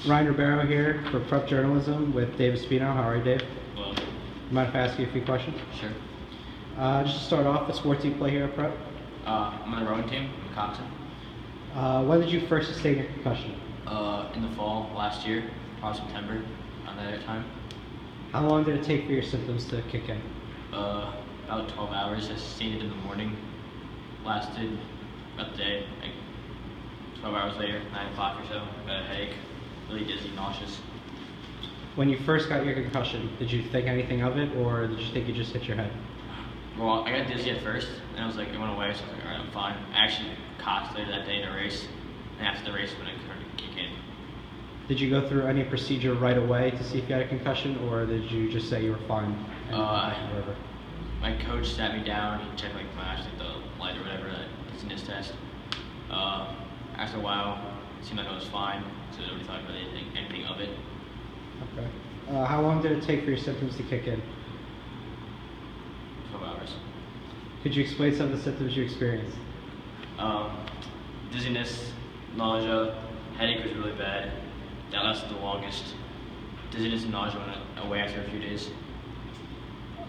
Ryan Ribeiro here for Prep Journalism with David Espino. How are you, Dave? Well, Mind if I ask you a few questions? sure. Just to start off, what sport do you play here at Prep? I'm on the rowing team, Concussion. When did you first sustain your concussion? In the fall last year, probably September, on that time. How long did it take for your symptoms to kick in? About 12 hours. I sustained it in the morning. Lasted about the day, like 12 hours later, 9 o'clock or so. Got a headache, really dizzy, nauseous. When you first got your concussion, did you think anything of it, or did you think you just hit your head? Well, I got dizzy at first, and I was like, it went away, so I was like, alright, I'm fine. I actually coughed later that day in a race, and after the race, when it started to kick in. Did you go through any procedure right away to see if you had a concussion, or did you just say you were fine? Whatever? My coach sat me down, he checked like the light or whatever, the dizziness test. After a while, it seemed like I was fine, so nobody thought really anything of it. Okay. How long did it take for your symptoms to kick in? 12 hours. Could you explain some of the symptoms you experienced? Dizziness, nausea, headache was really bad. That lasted the longest. Dizziness and nausea went away after a few days.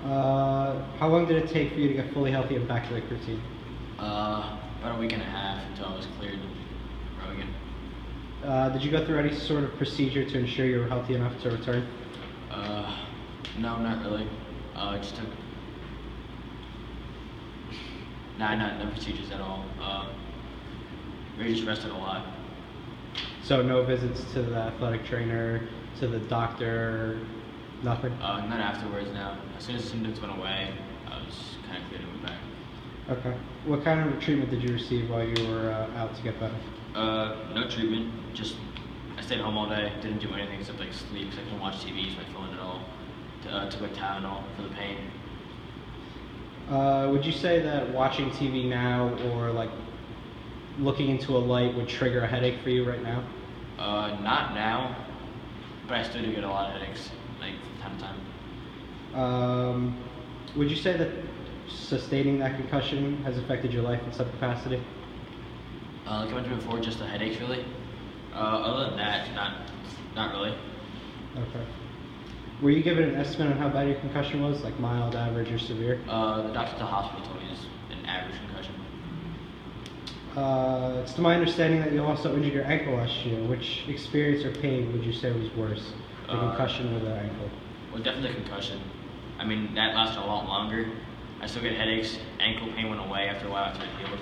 How long did it take for you to get fully healthy and back to the routine? About a week and a half until I was cleared to row again. Did you go through any sort of procedure to ensure you were healthy enough to return? No, not really. Just took no procedures at all. We just rested a lot. So no visits to the athletic trainer, to the doctor, nothing? Not afterwards, no. As soon as the symptoms went away, I was kind of cleared and went back. Okay. What kind of treatment did you receive while you were out to get better? No treatment. Just I stayed home all day. Didn't do anything except like sleep. Cause I couldn't watch TV, use my phone at all. Took like Tylenol for the pain. Would you say that watching TV now or like looking into a light would trigger a headache for you right now? Not now, but I still do get a lot of headaches, like from time to time. Would you say that sustaining that concussion has affected your life in some capacity? Like I mentioned before, just the headaches really. Other than that, not really. Okay. Were you given an estimate on how bad your concussion was, like mild, average, or severe? The doctor at the hospital told me it was an average concussion. It's to my understanding that you also injured your ankle last year. Which experience or pain would you say was worse, the concussion or the ankle? Well, definitely concussion. I mean, that lasted a lot longer. I still get headaches. Ankle pain went away after a while after it healed.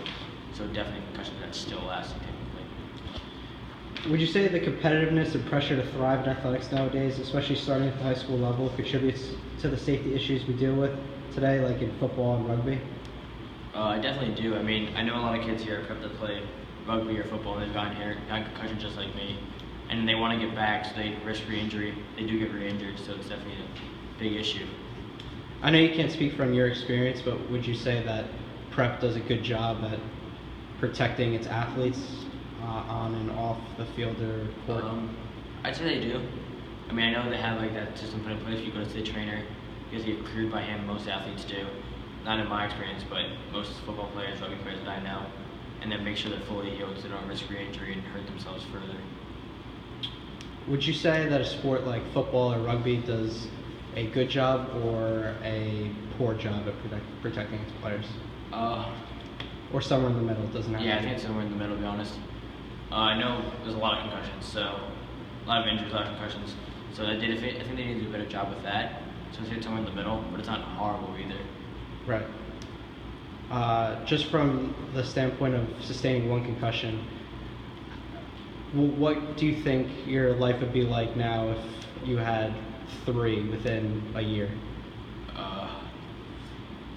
So definitely concussion that's still lasting technically. Would you say the competitiveness and pressure to thrive in athletics nowadays, especially starting at the high school level, contributes to the safety issues we deal with today, like in football and rugby? I definitely do. I mean, I know a lot of kids here at Prep that play rugby or football and they've gotten concussion just like me. And they want to get back, so they risk re-injury. They do get re-injured, so it's definitely a big issue. I know you can't speak from your experience, but would you say that Prep does a good job at protecting its athletes on and off the field or court? I'd say they do. I mean, I know they have like that system put in place. You go to the trainer, you guys get cleared by him. Most athletes do. Not in my experience, but most football players, rugby players that I know, and then make sure they're fully healed so they don't risk re-injury and hurt themselves further. Would you say that a sport like football or rugby does a good job or a poor job at protecting its players? Or somewhere in the middle, doesn't have Yeah, I to be. think it's somewhere in the middle, to be honest. I know there's a lot of concussions, so a lot of injuries, a lot of concussions. So I think they need to do a better job with that. So it's somewhere in the middle, but it's not horrible either. Right. Just from the standpoint of sustaining one concussion, what do you think your life would be like now if you had 3 within a year? I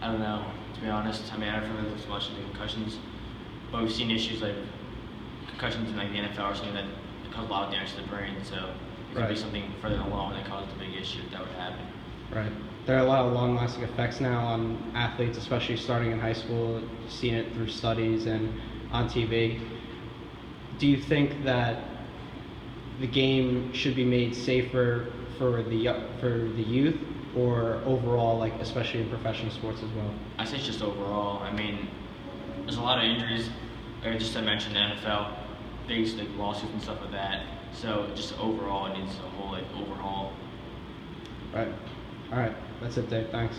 don't know, to be honest. I mean, I haven't really looked much into concussions, but we've seen issues like concussions in like the NFL or something that cause a lot of damage to the brain. So it could be something further along that caused a big issue if that would happen. Right. There are a lot of long-lasting effects now on athletes, especially starting in high school, seeing it through studies and on TV. Do you think that the game should be made safer for the youth, or overall, like especially in professional sports as well? I say it's just overall. I mean, there's a lot of injuries. Like just I mentioned, the NFL. face like lawsuits and stuff like that. So just overall, it needs a whole like overhaul. Right. All right. That's it, Dave. Thanks.